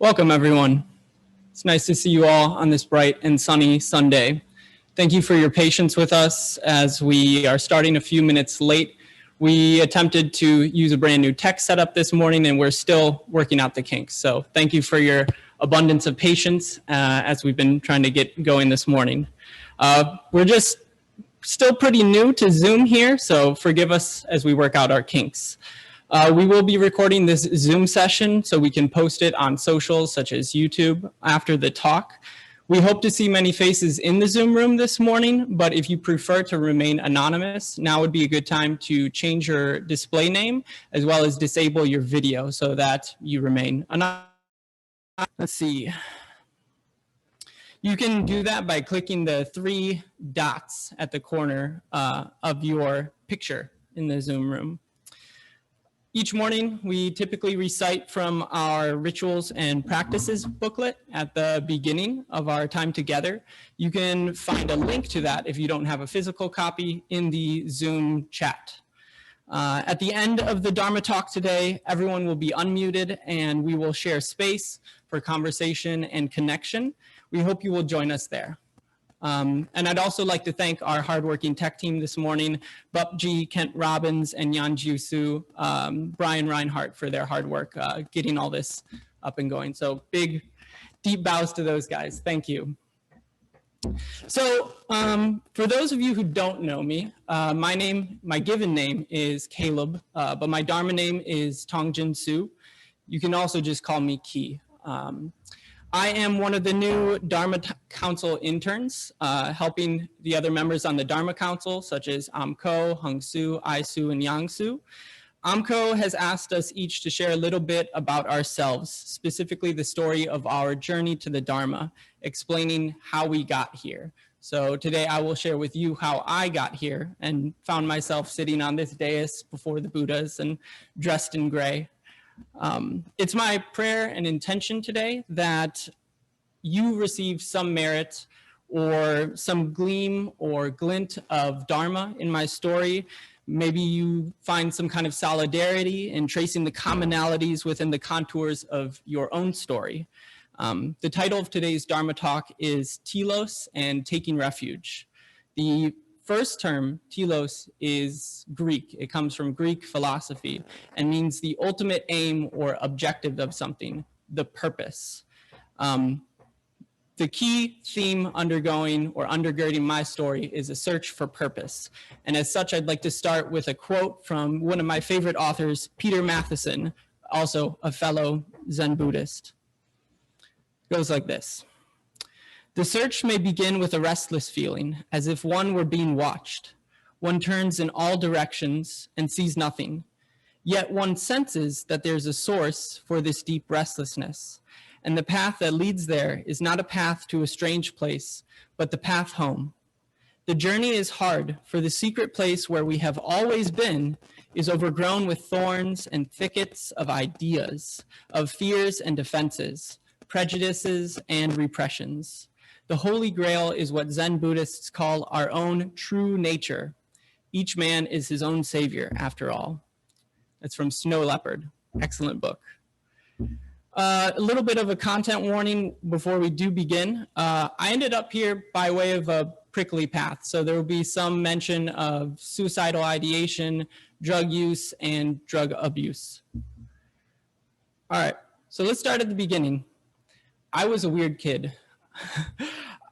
Welcome, everyone. It's nice to see you all on this bright and sunny Sunday. Thank you for your patience with us as we are starting a few minutes late. We attempted to use a brand new tech setup this morning, and we're still working out the kinks. So thank you for your abundance of patience as we've been trying to get going this morning. We're just still pretty new to Zoom here, so forgive us as we work out our kinks. We will be recording this Zoom session so we can post it on socials such as YouTube after the talk. We hope to see many faces in the Zoom room this morning, but if you prefer to remain anonymous, now would be a good time to change your display name as well as disable your video so that you remain anonymous. Let's see. You can do that by clicking the 3 dots at the corner of your picture in the Zoom room. Each morning, we typically recite from our Rituals and Practices booklet at the beginning of our time together. You can find a link to that if you don't have a physical copy in the Zoom chat. At the end of the Dharma talk today, everyone will be unmuted and we will share space for conversation and connection. We hope you will join us there. And I'd also like to thank our hardworking tech team this morning, Bupji, Kent Robbins, and Tongjin Su, Brian Reinhardt for their hard work getting all this up and going. So big, deep bows to those guys. Thank you. So for those of you who don't know me, my given name is Caleb, but my Dharma name is Tongjin Su. You can also just call me Ki. I am one of the new Dharma Council interns, helping the other members on the Dharma Council, such as Amko, Hung Su, I Su, and Yang Su. Amko has asked us each to share a little bit about ourselves, specifically the story of our journey to the Dharma, explaining how we got here. So today I will share with you how I got here and found myself sitting on this dais before the Buddhas and dressed in gray. It's my prayer and intention today that you receive some merit or some gleam or glint of Dharma in my story. Maybe you find some kind of solidarity in tracing the commonalities within the contours of your own story. The title of today's Dharma talk is Telos and Taking Refuge. The first term, telos, is Greek. It comes from Greek philosophy and means the ultimate aim or objective of something, the purpose. The key theme undergoing or undergirding my story is a search for purpose. And as such, I'd like to start with a quote from one of my favorite authors, Peter Matheson, also a fellow Zen Buddhist. It goes like this. The search may begin with a restless feeling, as if one were being watched. One turns in all directions and sees nothing. Yet one senses that there's a source for this deep restlessness. And the path that leads there is not a path to a strange place, but the path home. The journey is hard, for the secret place where we have always been is overgrown with thorns and thickets of ideas, of fears and defenses, prejudices and repressions. The Holy Grail is what Zen Buddhists call our own true nature. Each man is his own savior, after all. That's from Snow Leopard. Excellent book. A little bit of a content warning before we do begin. I ended up here by way of a prickly path. So there will be some mention of suicidal ideation, drug use, and drug abuse. All right, so let's start at the beginning. I was a weird kid.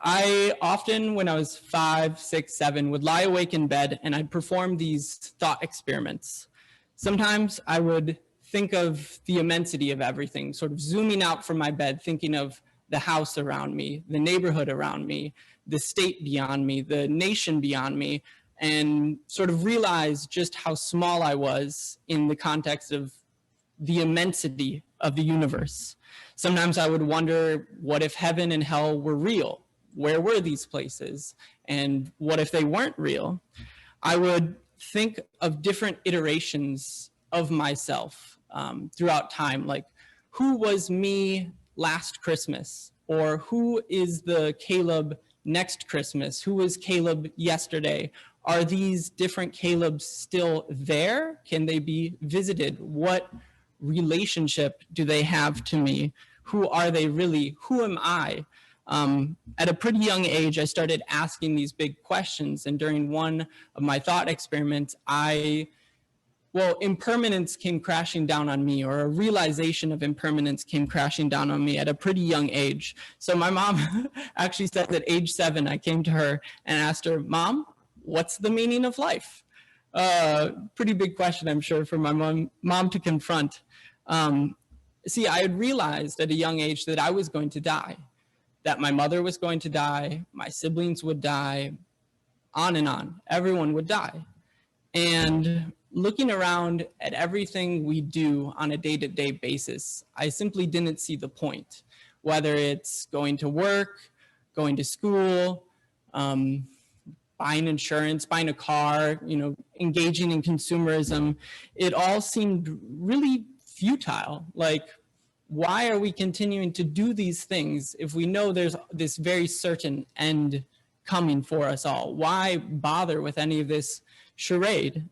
I often, when I was 5, 6, 7, would lie awake in bed and I'd perform these thought experiments. Sometimes I would think of the immensity of everything, sort of zooming out from my bed, thinking of the house around me, the neighborhood around me, the state beyond me, the nation beyond me, and sort of realize just how small I was in the context of the immensity of the universe. Sometimes I would wonder, what if heaven and hell were real? Where were these places? And what if they weren't real? I would think of different iterations of myself throughout time, like who was me last Christmas? Or who is the Caleb next Christmas? Who was Caleb yesterday? Are these different Calebs still there? Can they be visited? What relationship do they have to me? Who are they really? Who am I? At a pretty young age, I started asking these big questions. And during one of my thought experiments, impermanence came crashing down on me, or a realization of impermanence came crashing down on me at a pretty young age. So my mom actually said that at age 7, I came to her and asked her, "Mom, what's the meaning of life?" Pretty big question, I'm sure, for my mom to confront. See, I had realized at a young age that I was going to die, that my mother was going to die, my siblings would die, on, everyone would die. And looking around at everything we do on a day-to-day basis, I simply didn't see the point. Whether it's going to work, going to school, buying insurance, buying a car, engaging in consumerism, it all seemed really futile. Like, why are we continuing to do these things if we know there's this very certain end coming for us all? Why bother with any of this charade?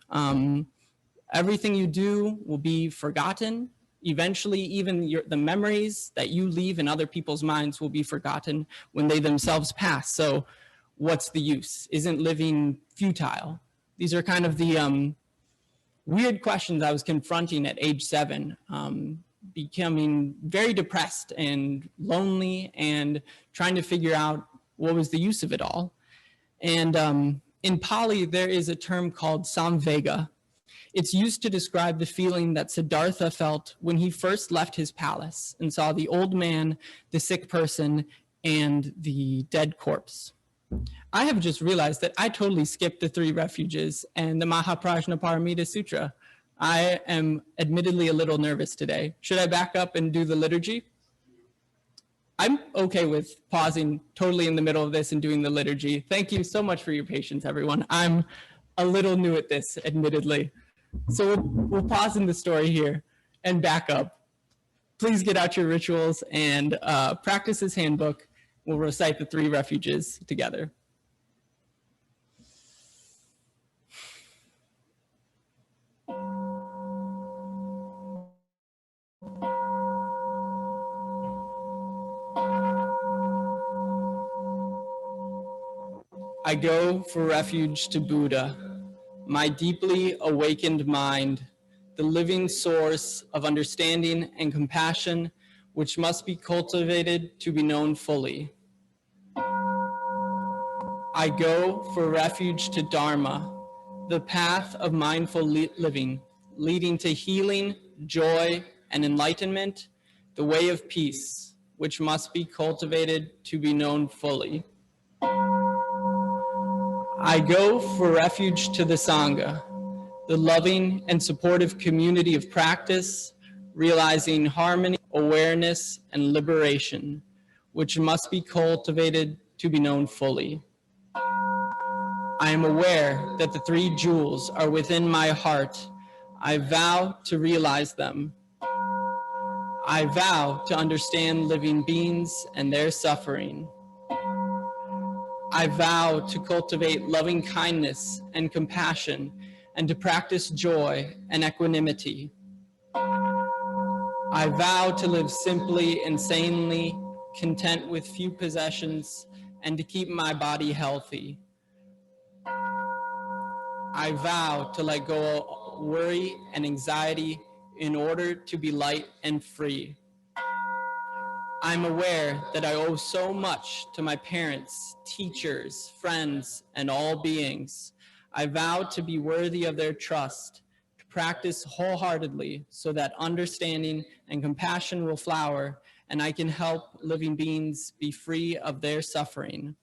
Everything you do will be forgotten. Eventually, even the memories that you leave in other people's minds will be forgotten when they themselves pass. So what's the use? Isn't living futile? These are kind of the weird questions I was confronting at age 7, becoming very depressed and lonely and trying to figure out what was the use of it all. And in Pali, there is a term called samvega. It's used to describe the feeling that Siddhartha felt when he first left his palace and saw the old man, the sick person, and the dead corpse. I have just realized that I totally skipped the 3 refuges and the Mahaprajnaparamita Sutra. I am admittedly a little nervous today. Should I back up and do the liturgy? I'm okay with pausing totally in the middle of this and doing the liturgy. Thank you so much for your patience, everyone. I'm a little new at this, admittedly. So we'll pause in the story here and back up. Please get out your rituals and practice this handbook. We'll recite the 3 refuges together. I go for refuge to Buddha, my deeply awakened mind, the living source of understanding and compassion, which must be cultivated to be known fully. I go for refuge to Dharma, the path of mindful living, leading to healing, joy, and enlightenment, the way of peace, which must be cultivated to be known fully. I go for refuge to the Sangha, the loving and supportive community of practice, realizing harmony, awareness, and liberation, which must be cultivated to be known fully. I am aware that the 3 jewels are within my heart. I vow to realize them. I vow to understand living beings and their suffering. I vow to cultivate loving kindness and compassion and to practice joy and equanimity. I vow to live simply and sanely, content with few possessions, and to keep my body healthy. I vow to let go of worry and anxiety in order to be light and free. I'm aware that I owe so much to my parents, teachers, friends, and all beings. I vow to be worthy of their trust, to practice wholeheartedly so that understanding and compassion will flower, and I can help living beings be free of their suffering.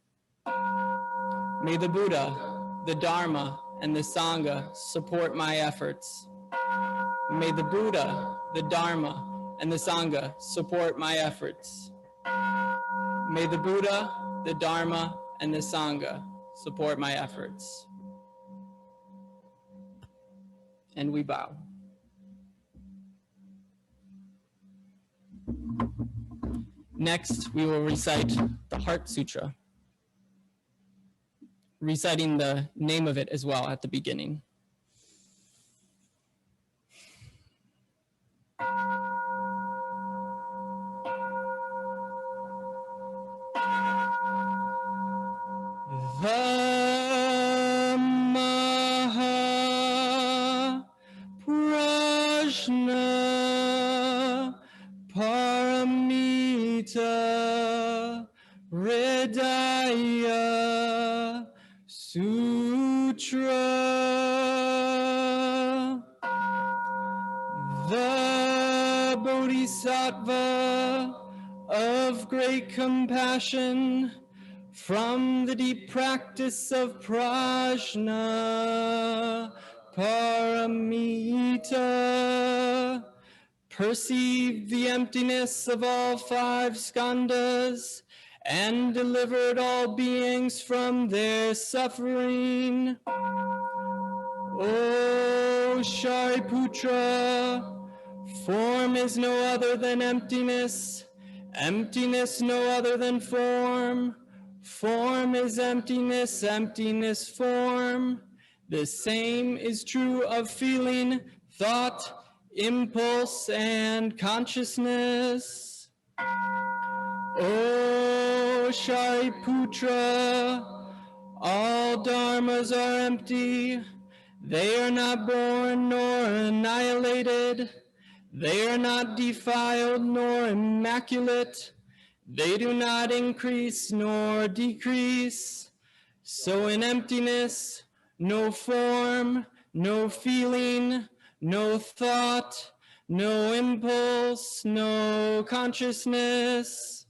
May the Buddha, the Dharma, and the Sangha support my efforts. May the Buddha, the Dharma, and the Sangha support my efforts. May the Buddha, the Dharma, and the Sangha support my efforts. And we bow. Next, we will recite the Heart Sutra, reciting the name of it as well at the beginning. Maha Prajna Paramita Hridaya Sutra. The Bodhisattva of great compassion, from the deep practice of prajna paramita, perceived the emptiness of all five skandhas and delivered all beings from their suffering. O Shariputra, form is no other than emptiness, emptiness no other than form. Form is emptiness, emptiness form. The same is true of feeling, thought, impulse, and consciousness. O Shariputra, all dharmas are empty. They are not born nor annihilated. They are not defiled nor immaculate. They do not increase nor decrease. So in emptiness, no form, no feeling, no thought, no impulse, no consciousness,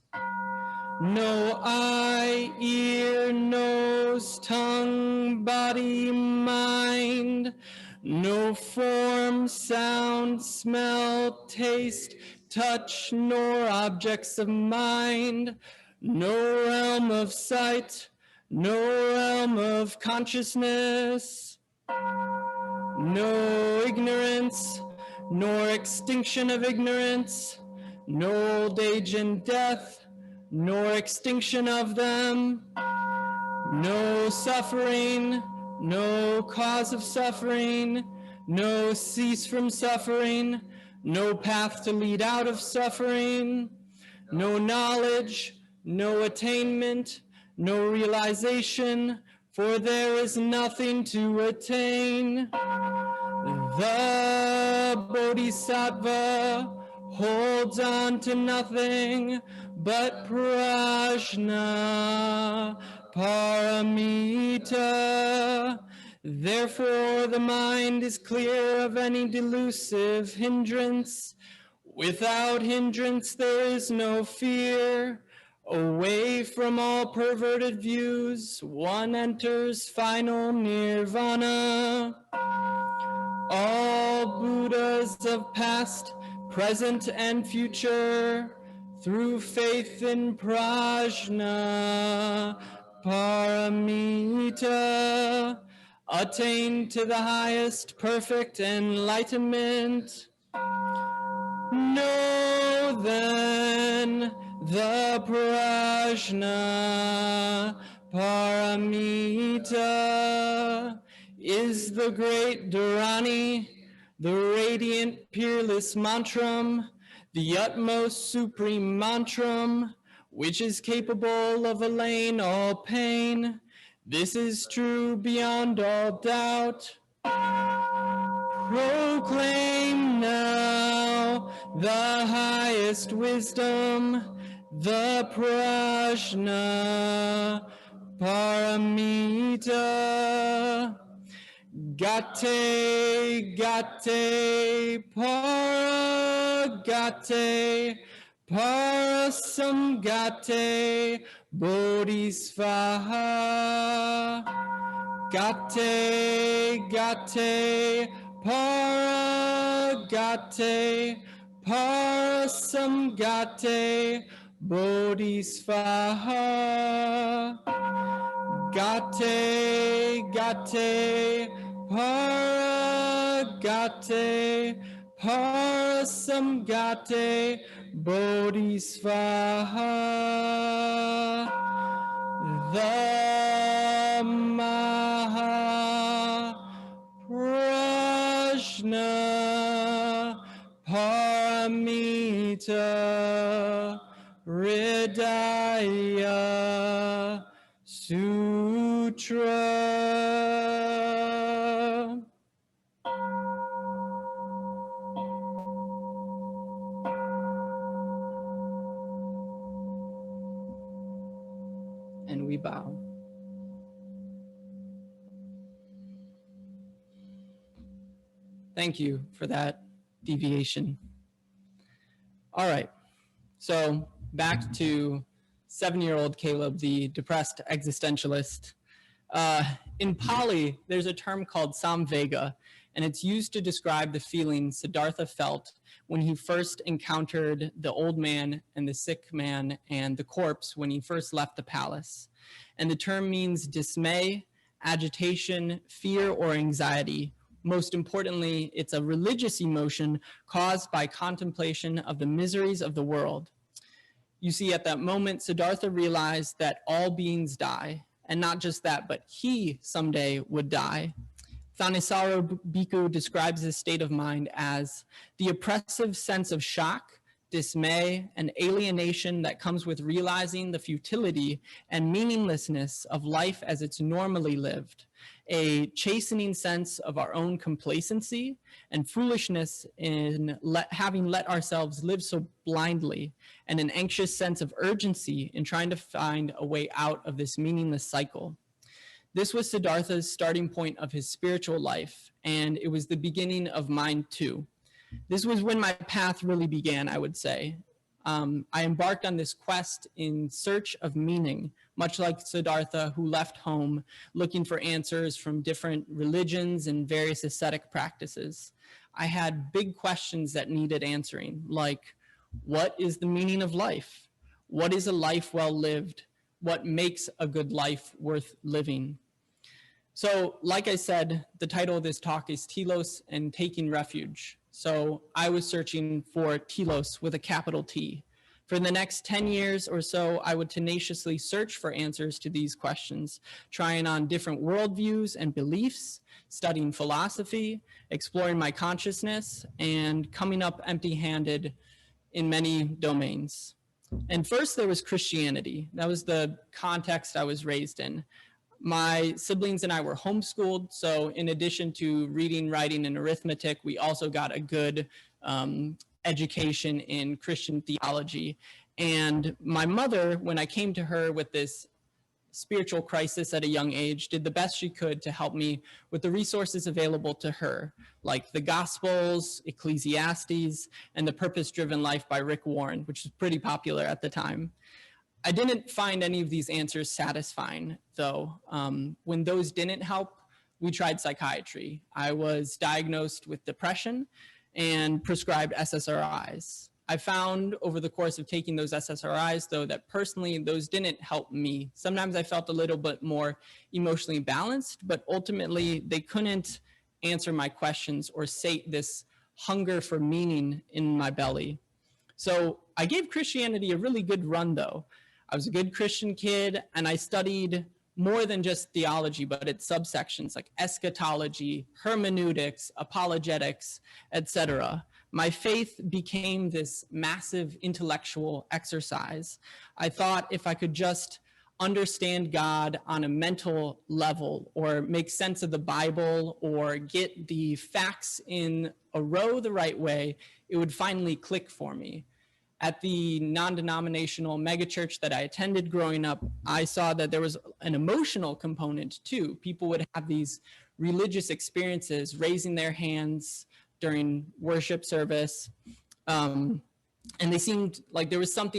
no eye, ear, nose, tongue, body, mind, no form, sound, smell, taste, touch, nor objects of mind, no realm of sight, no realm of consciousness, no ignorance, nor extinction of ignorance, no old age and death, nor extinction of them, no suffering, no cause of suffering, no cease from suffering, no path to lead out of suffering, no knowledge, no attainment, no realization, for there is nothing to attain. The Bodhisattva holds on to nothing but prajna paramita. Therefore, the mind is clear of any delusive hindrance. Without hindrance, there is no fear. Away from all perverted views, one enters final nirvana. All Buddhas of past, present, and future, through faith in prajna paramita, attain to the highest perfect enlightenment. Know then the prajna paramita is the great Dharani, the radiant peerless mantram, the utmost supreme mantram, which is capable of allaying all pain. This is true beyond all doubt. Proclaim now the highest wisdom, the prajna paramita. Gate, gate, para, gate, parasam gate, bodhisvaha. Gate, gate, para, gate, parasam gate, bodhisvaha. Gate, gate, para, gate, parasam gate, bodhisvaha. The Maha Prajna Paramita Hridaya Sutra. And we bow. Thank you for that deviation. All right, so back to 7-year-old Caleb, the depressed existentialist. In Pali, there's a term called samvega, and it's used to describe the feeling Siddhartha felt when he first encountered the old man and the sick man and the corpse when he first left the palace. And the term means dismay, agitation, fear, or anxiety. Most importantly, it's a religious emotion caused by contemplation of the miseries of the world. You see, at that moment, Siddhartha realized that all beings die, and not just that, but he someday would die. Thanissaro Bhikkhu describes this state of mind as the oppressive sense of shock, dismay, and alienation that comes with realizing the futility and meaninglessness of life as it's normally lived, a chastening sense of our own complacency and foolishness in having let ourselves live so blindly, and an anxious sense of urgency in trying to find a way out of this meaningless cycle. This was Siddhartha's starting point of his spiritual life, and it was the beginning of mine too. This was when my path really began, I would say. I embarked on this quest in search of meaning, much like Siddhartha, who left home looking for answers from different religions and various ascetic practices. I had big questions that needed answering, like, what is the meaning of life? What is a life well lived? What makes a good life worth living? So, like I said, the title of this talk is Telos and Taking Refuge. So I was searching for Telos with a capital T. For the next 10 years or so, I would tenaciously search for answers to these questions, trying on different worldviews and beliefs, studying philosophy, exploring my consciousness, and coming up empty-handed in many domains. And first there was Christianity. That was the context I was raised in. My siblings and I were homeschooled, so in addition to reading, writing, and arithmetic, we also got a good education in Christian theology. And my mother, when I came to her with this spiritual crisis at a young age, did the best she could to help me with the resources available to her, like the Gospels, Ecclesiastes, and The Purpose-Driven Life by Rick Warren, which was pretty popular at the time. I didn't find any of these answers satisfying, though. When those didn't help, we tried psychiatry. I was diagnosed with depression and prescribed SSRIs. I found over the course of taking those SSRIs, though, that personally those didn't help me. Sometimes I felt a little bit more emotionally balanced, but ultimately they couldn't answer my questions or sate this hunger for meaning in my belly. So I gave Christianity a really good run, though. I was a good Christian kid, and I studied more than just theology, but its subsections like eschatology, hermeneutics, apologetics, etc. My faith became this massive intellectual exercise. I thought if I could just understand God on a mental level, or make sense of the Bible, or get the facts in a row the right way, it would finally click for me. At the non-denominational megachurch that I attended growing up, I saw that there was an emotional component too. People would have these religious experiences, raising their hands during worship service. And they seemed like there was some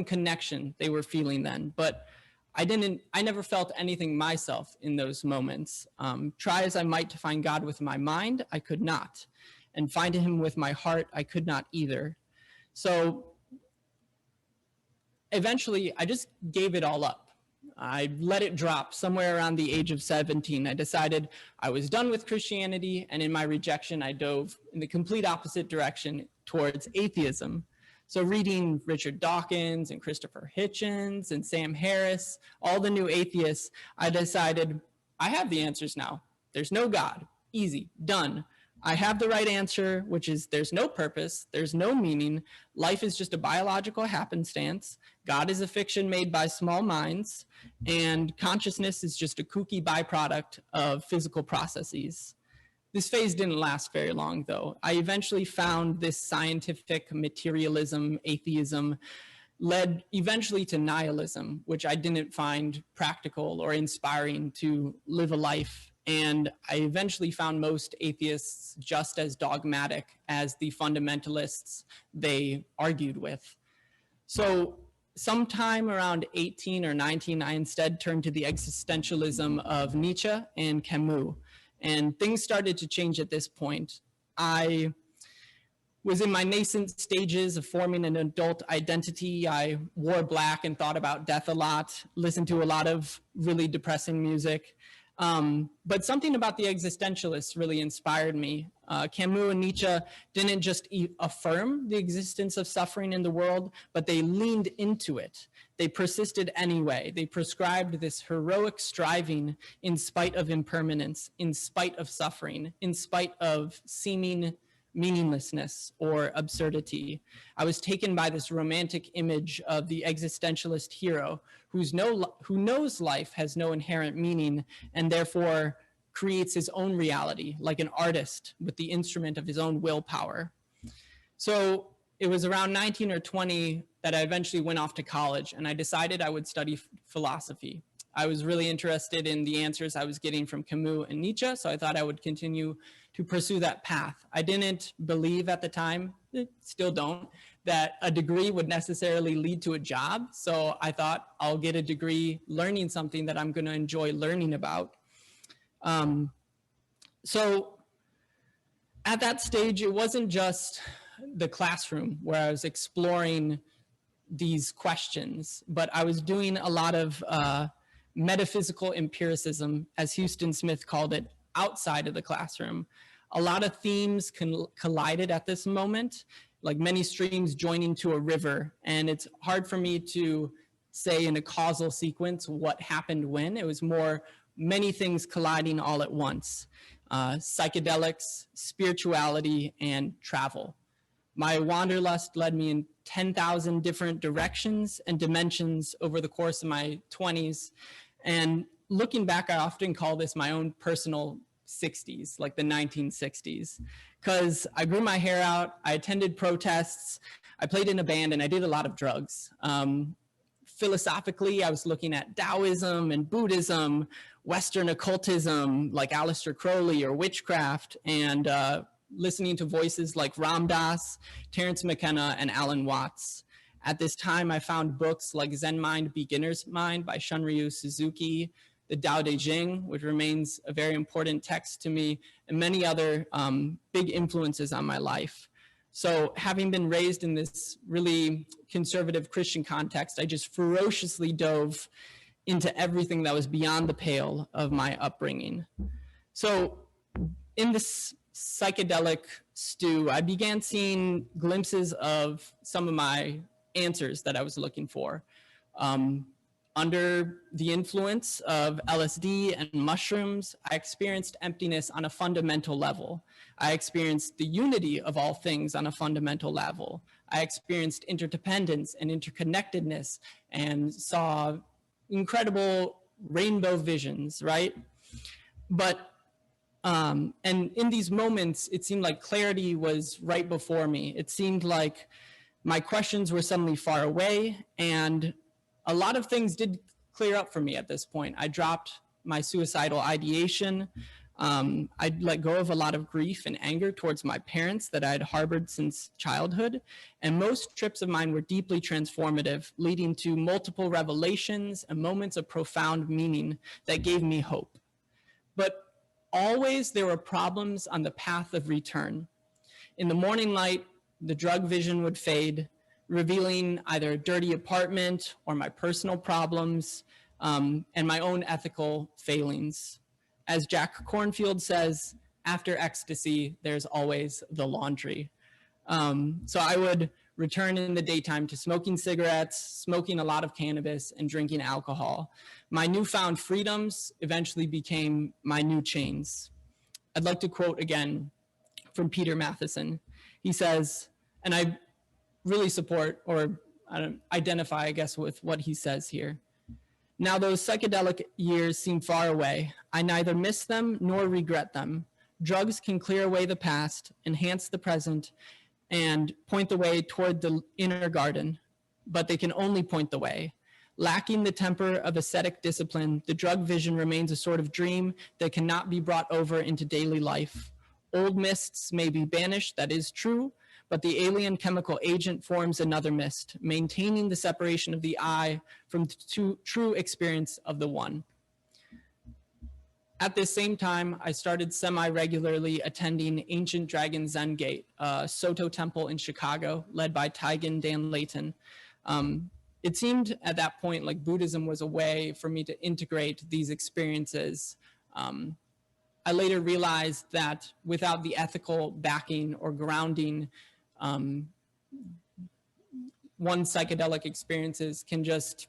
connection they were feeling then, but I never felt anything myself in those moments. Try as I might to find God with my mind, I could not. And find him with my heart, I could not either. So eventually, I just gave it all up. I let it drop somewhere around the age of 17. I decided I was done with Christianity, and in my rejection, I dove in the complete opposite direction towards atheism. So reading Richard Dawkins and Christopher Hitchens and Sam Harris, all the new atheists, I decided I have the answers now. There's no God. Easy. Done. I have the right answer, which is there's no purpose, there's no meaning, life is just a biological happenstance, God is a fiction made by small minds, and consciousness is just a kooky byproduct of physical processes. This phase didn't last very long, though. I eventually found this scientific materialism, atheism, led eventually to nihilism, which I didn't find practical or inspiring to live a life. And I eventually found most atheists just as dogmatic as the fundamentalists they argued with. So sometime around 18 or 19, I instead turned to the existentialism of Nietzsche and Camus. And things started to change at this point. I was in my nascent stages of forming an adult identity. I wore black and thought about death a lot, listened to a lot of really depressing music. But something about the existentialists really inspired me. Camus and Nietzsche didn't just affirm the existence of suffering in the world, but they leaned into it. They persisted anyway. They prescribed this heroic striving in spite of impermanence, in spite of suffering, in spite of seeming meaninglessness or absurdity. I was taken by this romantic image of the existentialist hero who knows life has no inherent meaning and therefore creates his own reality, like an artist with the instrument of his own willpower. So it was around 19 or 20 that I eventually went off to college, and I decided I would study philosophy. I was really interested in the answers I was getting from Camus and Nietzsche, so I thought I would continue to pursue that path. I didn't believe at the time, still don't, that a degree would necessarily lead to a job. So I thought I'll get a degree learning something that I'm going to enjoy learning about. So at that stage, it wasn't just the classroom where I was exploring these questions, but I was doing a lot of metaphysical empiricism, as Houston Smith called it, outside of the classroom. A lot of themes collided at this moment, like many streams joining to a river, and it's hard for me to say in a causal sequence what happened when. It was more many things colliding all at once. Psychedelics, spirituality, and travel. My wanderlust led me in 10,000 different directions and dimensions over the course of my 20s. And looking back, I often call this my own personal 60s, like the 1960s, because I grew my hair out, I attended protests, I played in a band, and I did a lot of drugs. Philosophically, I was looking at Taoism and Buddhism, Western occultism like Aleister Crowley or witchcraft, and listening to voices like Ram Dass, Terence McKenna, and Alan Watts. At this time, I found books like Zen Mind, Beginner's Mind by Shunryu Suzuki, the Tao Te Ching, which remains a very important text to me, and many other big influences on my life. So having been raised in this really conservative Christian context, I just ferociously dove into everything that was beyond the pale of my upbringing. So in this psychedelic stew, I began seeing glimpses of some of my answers that I was looking for. Under the influence of LSD and mushrooms, I experienced emptiness on a fundamental level. I experienced the unity of all things on a fundamental level. I experienced interdependence and interconnectedness and saw incredible rainbow visions, right? But, and in these moments, it seemed like clarity was right before me. It seemed like my questions were suddenly far away, and a lot of things did clear up for me at this point. I dropped my suicidal ideation. I'd let go of a lot of grief and anger towards my parents that I'd harbored since childhood. And most trips of mine were deeply transformative, leading to multiple revelations and moments of profound meaning that gave me hope. But always there were problems on the path of return. In the morning light, the drug vision would fade, revealing either a dirty apartment or my personal problems and my own ethical failings. As Jack Kornfield says, after ecstasy, there's always the laundry. So I would return in the daytime to smoking cigarettes, smoking a lot of cannabis, and drinking alcohol. My newfound freedoms eventually became my new chains. I'd like to quote again from Peter Matheson. He says, and I really support or identify, I guess, with what he says here. Now those psychedelic years seem far away. I neither miss them nor regret them. Drugs can clear away the past, enhance the present, and point the way toward the inner garden, but they can only point the way. Lacking the temper of ascetic discipline, the drug vision remains a sort of dream that cannot be brought over into daily life. Old mists may be banished, that is true, but the alien chemical agent forms another mist, maintaining the separation of the I from the true experience of the one. At this same time, I started semi-regularly attending Ancient Dragon Zen Gate, a Soto temple in Chicago, led by Taigen Dan Layton. It seemed at that point like Buddhism was a way for me to integrate these experiences. I later realized that without the ethical backing or grounding, one's psychedelic experiences can just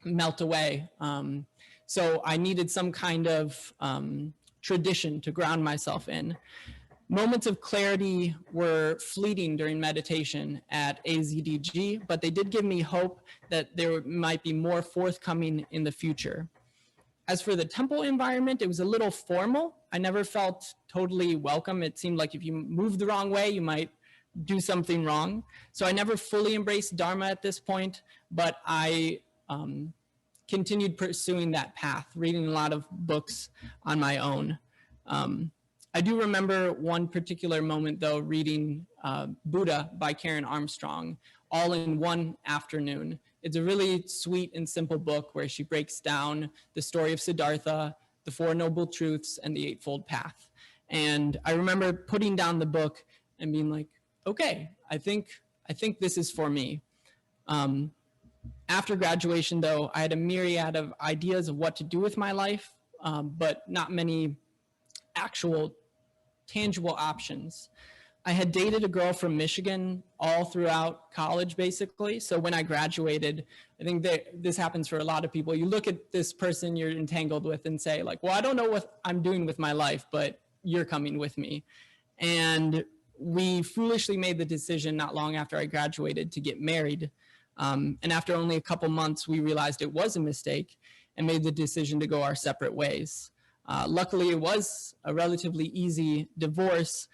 melt away. So I needed some kind of tradition to ground myself in. Moments of clarity were fleeting during meditation at AZDG, but they did give me hope that there might be more forthcoming in the future. As for the temple environment, it was a little formal. I never felt totally welcome. It seemed like if you moved the wrong way, you might do something wrong. So I never fully embraced Dharma at this point, but I continued pursuing that path, reading a lot of books on my own. I do remember one particular moment though, reading Buddha by Karen Armstrong, all in one afternoon. It's a really sweet and simple book where she breaks down the story of Siddhartha, the Four Noble Truths, and the Eightfold Path. And I remember putting down the book and being like, okay, I think this is for me. After graduation though, I had a myriad of ideas of what to do with my life, but not many actual tangible options. I had dated a girl from Michigan all throughout college, basically. So when I graduated, I think that this happens for a lot of people. You look at this person you're entangled with and say like, well, I don't know what I'm doing with my life, but you're coming with me. And we foolishly made the decision not long after I graduated to get married. And after only a couple months, we realized it was a mistake and made the decision to go our separate ways. Luckily, it was a relatively easy divorce,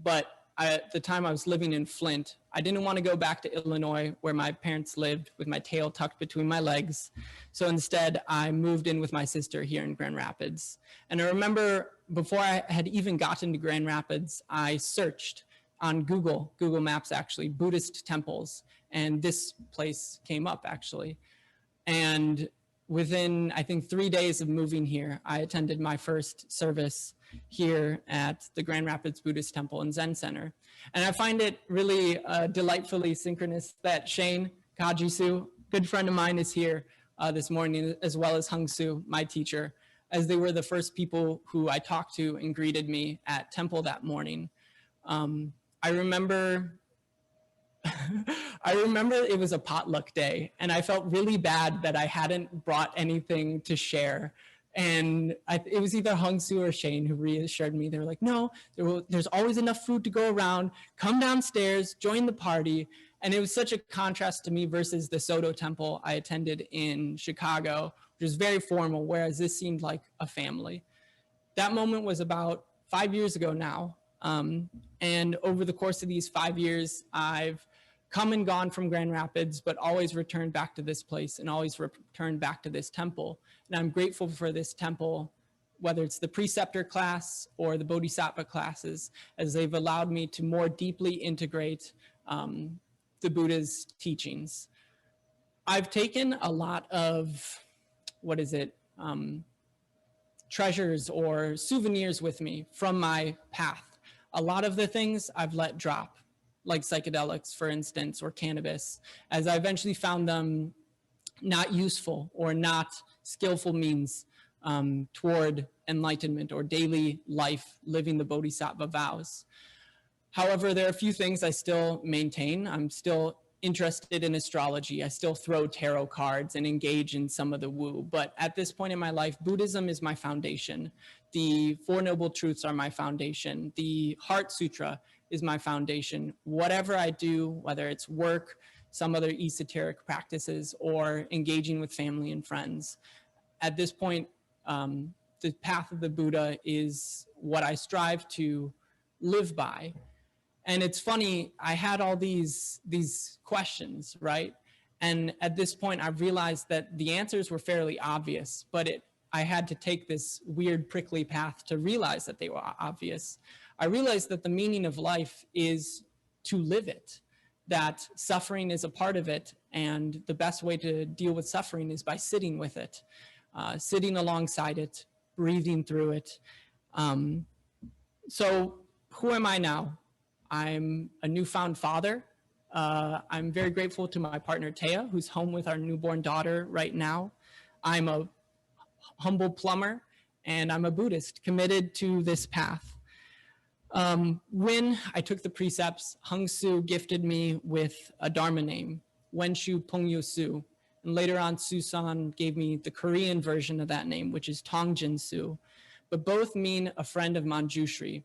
but at the time I was living in Flint. I didn't want to go back to Illinois where my parents lived with my tail tucked between my legs. So instead, I moved in with my sister here in Grand Rapids. And I remember before I had even gotten to Grand Rapids, I searched on Google Maps actually, Buddhist temples. And this place came up actually. And within, I think, 3 days of moving here, I attended my first service here at the Grand Rapids Buddhist Temple and Zen Center. And I find it really delightfully synchronous that Shane Kaji-Su, good friend of mine, is here this morning, as well as Hung Su, my teacher, as they were the first people who I talked to and greeted me at temple that morning. I remember it was a potluck day and I felt really bad that I hadn't brought anything to share. And it was either Hung Su or Shane who reassured me. They were like, no, there's always enough food to go around. Come downstairs, join the party. And it was such a contrast to me versus the Soto temple I attended in Chicago, which was very formal, whereas this seemed like a family. That moment was about 5 years ago now. And over the course of these 5 years, I've come and gone from Grand Rapids, but always returned back to this place and always returned back to this temple. And I'm grateful for this temple, whether it's the preceptor class or the Bodhisattva classes, as they've allowed me to more deeply integrate the Buddha's teachings. I've taken a lot of, treasures or souvenirs with me from my path. A lot of the things I've let drop, like psychedelics, for instance, or cannabis, as I eventually found them not useful or not skillful means toward enlightenment or daily life, living the Bodhisattva vows. However, there are a few things I still maintain. I'm still interested in astrology. I still throw tarot cards and engage in some of the woo. But at this point in my life, Buddhism is my foundation. The Four Noble Truths are my foundation. The Heart Sutra is my foundation. Whatever I do, whether it's work, some other esoteric practices, or engaging with family and friends, at this point, the path of the Buddha is what I strive to live by. And it's funny, I had all these questions, right? And at this point, I've realized that the answers were fairly obvious, but I had to take this weird prickly path to realize that they were obvious. I realized that the meaning of life is to live it, that suffering is a part of it, and the best way to deal with suffering is by sitting with it, sitting alongside it, breathing through it. So who am I now? I'm a newfound father. I'm very grateful to my partner, Taya, who's home with our newborn daughter right now. I'm a humble plumber, and I'm a Buddhist committed to this path. When I took the precepts, Hung Su gifted me with a Dharma name, Wenshu Pungyu Su. And later on, Susan gave me the Korean version of that name, which is Tongjin Su. But both mean a friend of Manjushri.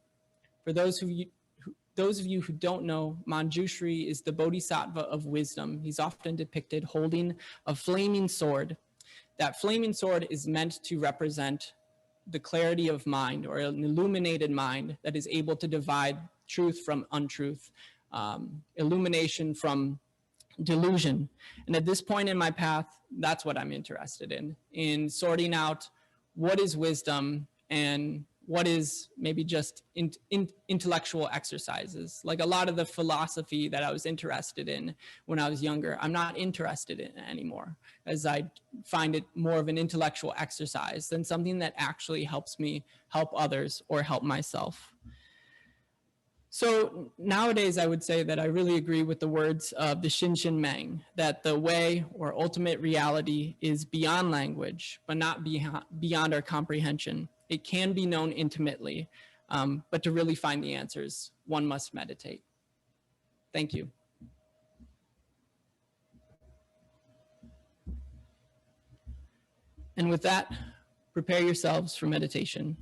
For those of you who don't know, Manjushri is the Bodhisattva of wisdom. He's often depicted holding a flaming sword. That flaming sword is meant to represent the clarity of mind, or an illuminated mind that is able to divide truth from untruth, illumination from delusion. And at this point in my path, that's what I'm interested in sorting out what is wisdom and what is maybe just intellectual exercises. Like a lot of the philosophy that I was interested in when I was younger, I'm not interested in anymore, as I find it more of an intellectual exercise than something that actually helps me help others or help myself. So nowadays, I would say that I really agree with the words of the Shin Meng, that the way or ultimate reality is beyond language, but not beyond our comprehension. It can be known intimately, but to really find the answers, one must meditate. Thank you. And with that, prepare yourselves for meditation.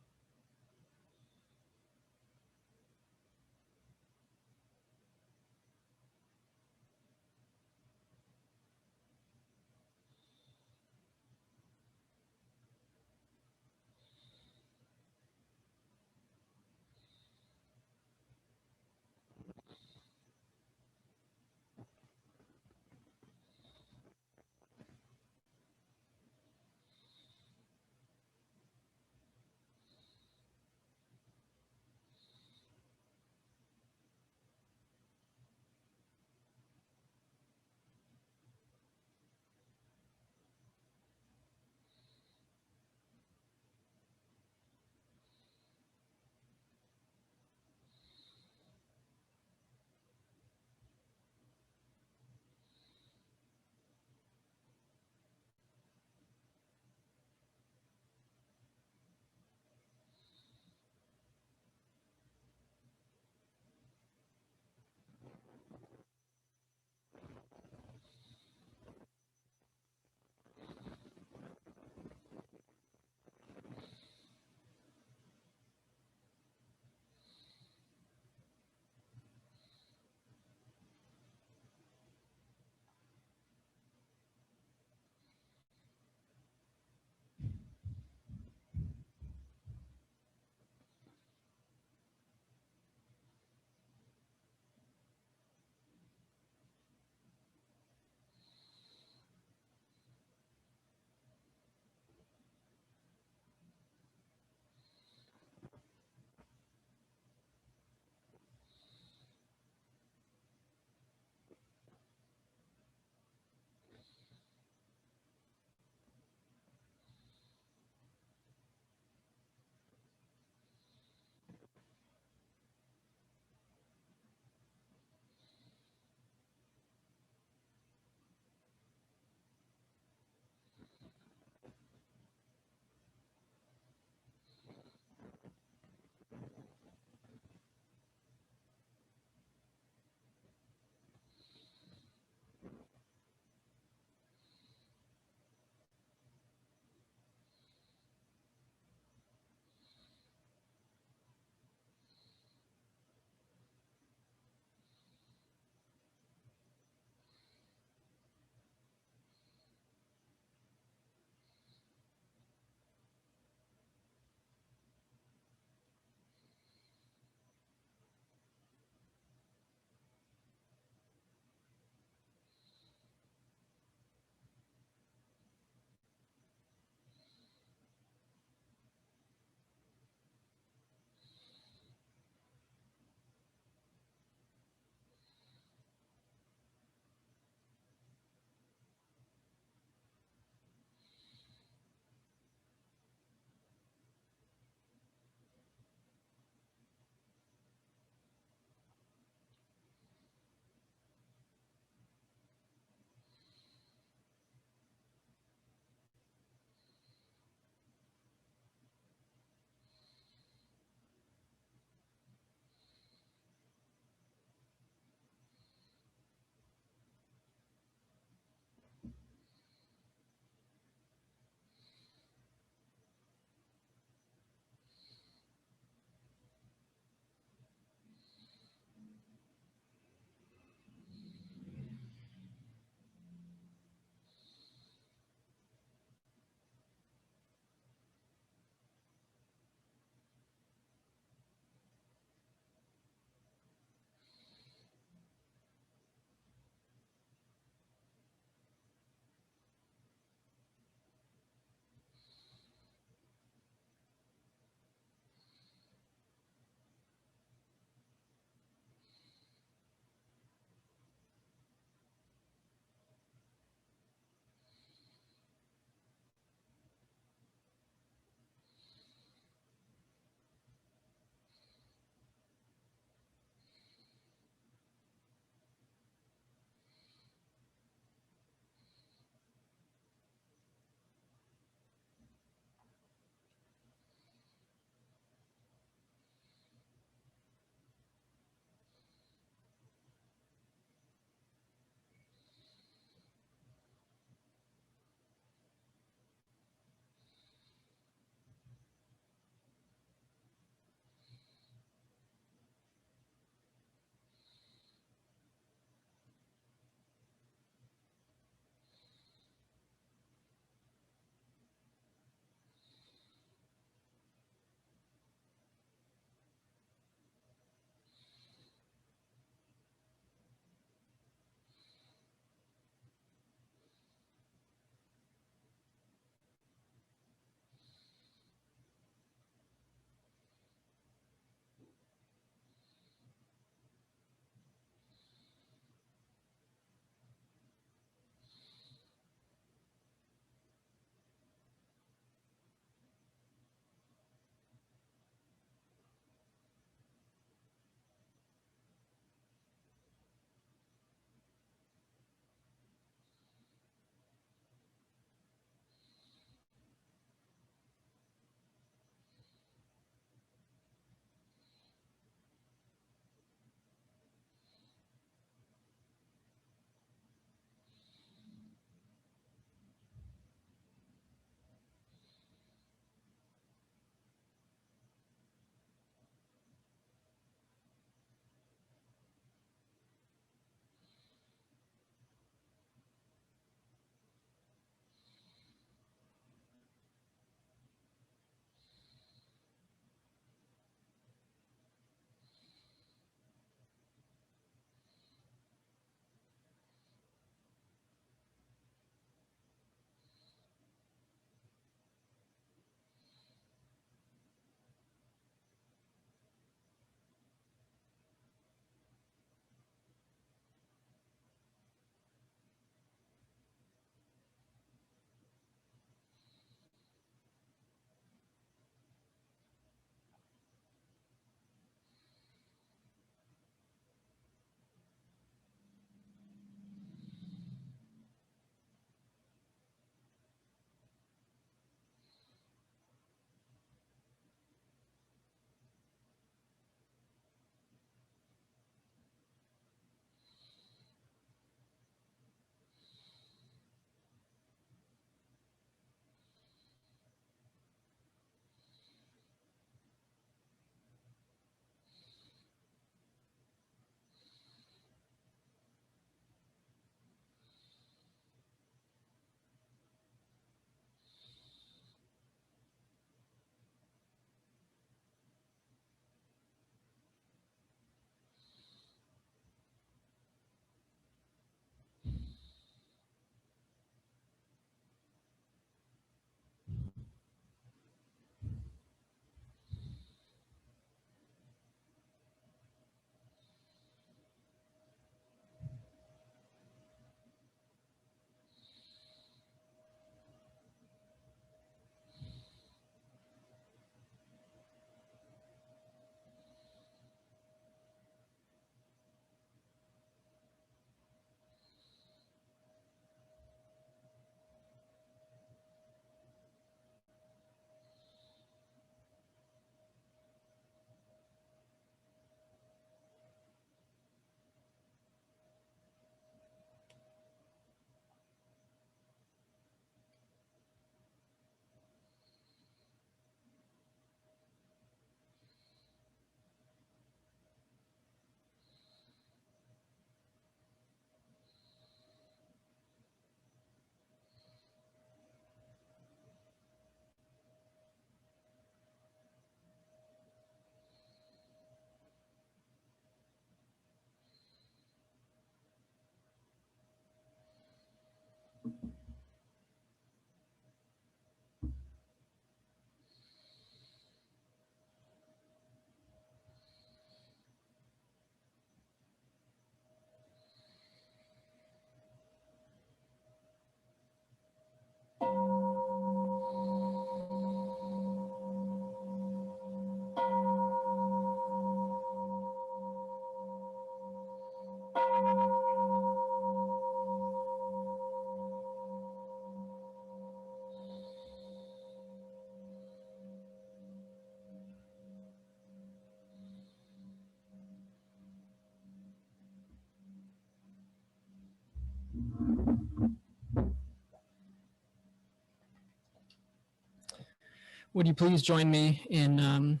Would you please join me in,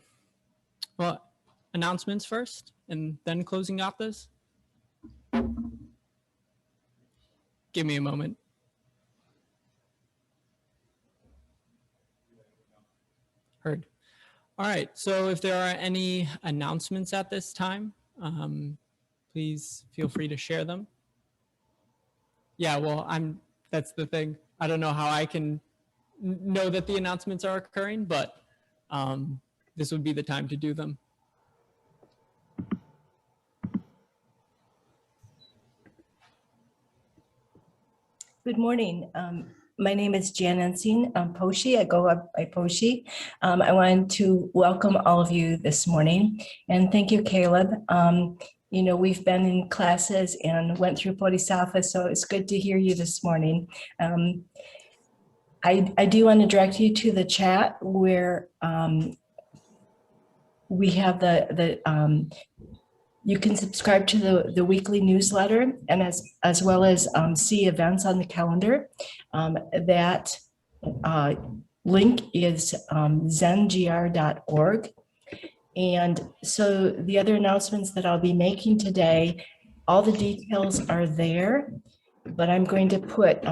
well, announcements first and then closing out this? Give me a moment. Heard. All right, so if there are any announcements at this time, please feel free to share them. Yeah, well, that's the thing. I don't know how I can know that the announcements are occurring, but this would be the time to do them. Good morning. My name is Jan Ensing Poshi. I go up by Poshi. I wanted to welcome all of you this morning, and thank you, Caleb. You know, we've been in classes and went through Bodhisattva, so it's good to hear you this morning. I do want to direct you to the chat where we have you can subscribe to the weekly newsletter, and as well as see events on the calendar. That link is zengr.org. And so the other announcements that I'll be making today, all the details are there, but I'm going to put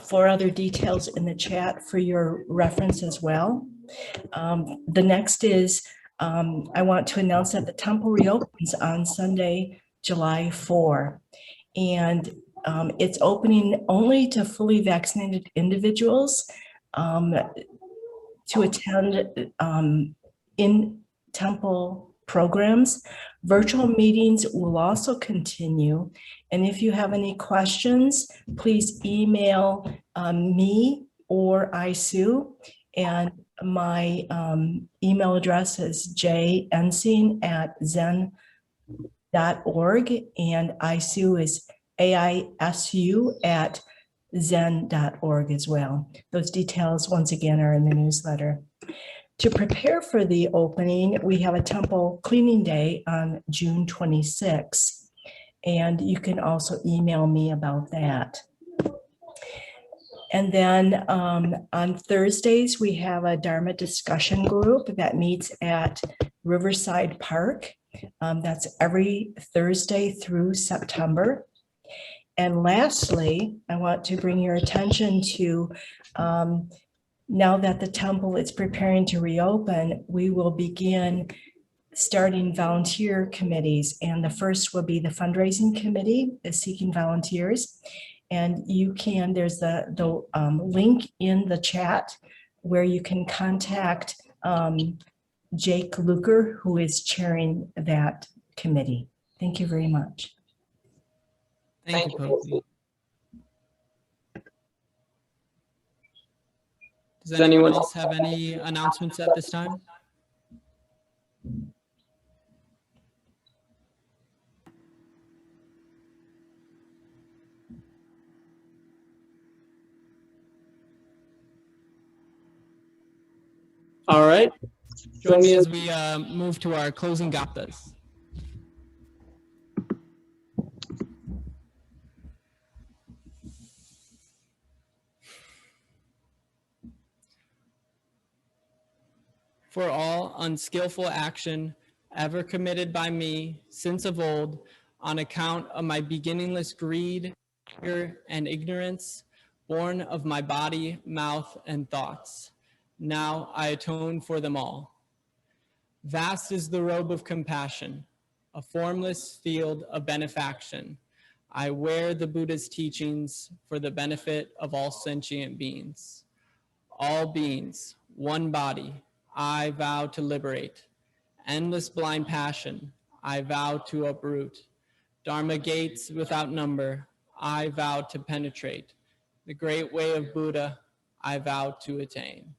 4 other details in the chat for your reference as well. The next is, I want to announce that the temple reopens on Sunday, July 4. And it's opening only to fully vaccinated individuals to attend in-temple programs. Virtual meetings will also continue. And if you have any questions, please email me or ISU. And my email address is jensing@zen.org, and ISU is AISU@zen.org as well. Those details, once again, are in the newsletter. To prepare for the opening, we have a temple cleaning day on June 26th, and you can also email me about that. And then on Thursdays, we have a Dharma discussion group that meets at Riverside Park. That's every Thursday through September. And lastly, I want to bring your attention to, now that the temple is preparing to reopen, we will begin starting volunteer committees. And the first will be the fundraising committee is seeking volunteers. And you can, there's the link in the chat where you can contact Jake Luker, who is chairing that committee. Thank you very much. Thank you, Poshi. Does anyone else have any announcements at this time? All right. Join me as we move to our closing gathas. For all unskillful action ever committed by me since of old, on account of my beginningless greed, fear, and ignorance, born of my body, mouth, and thoughts, now I atone for them all. Vast is the robe of compassion, a formless field of benefaction. I wear the Buddha's teachings for the benefit of all sentient beings. All beings, one body, I vow to liberate. Endless blind passion, I vow to uproot. Dharma gates without number, I vow to penetrate. The great way of Buddha, I vow to attain.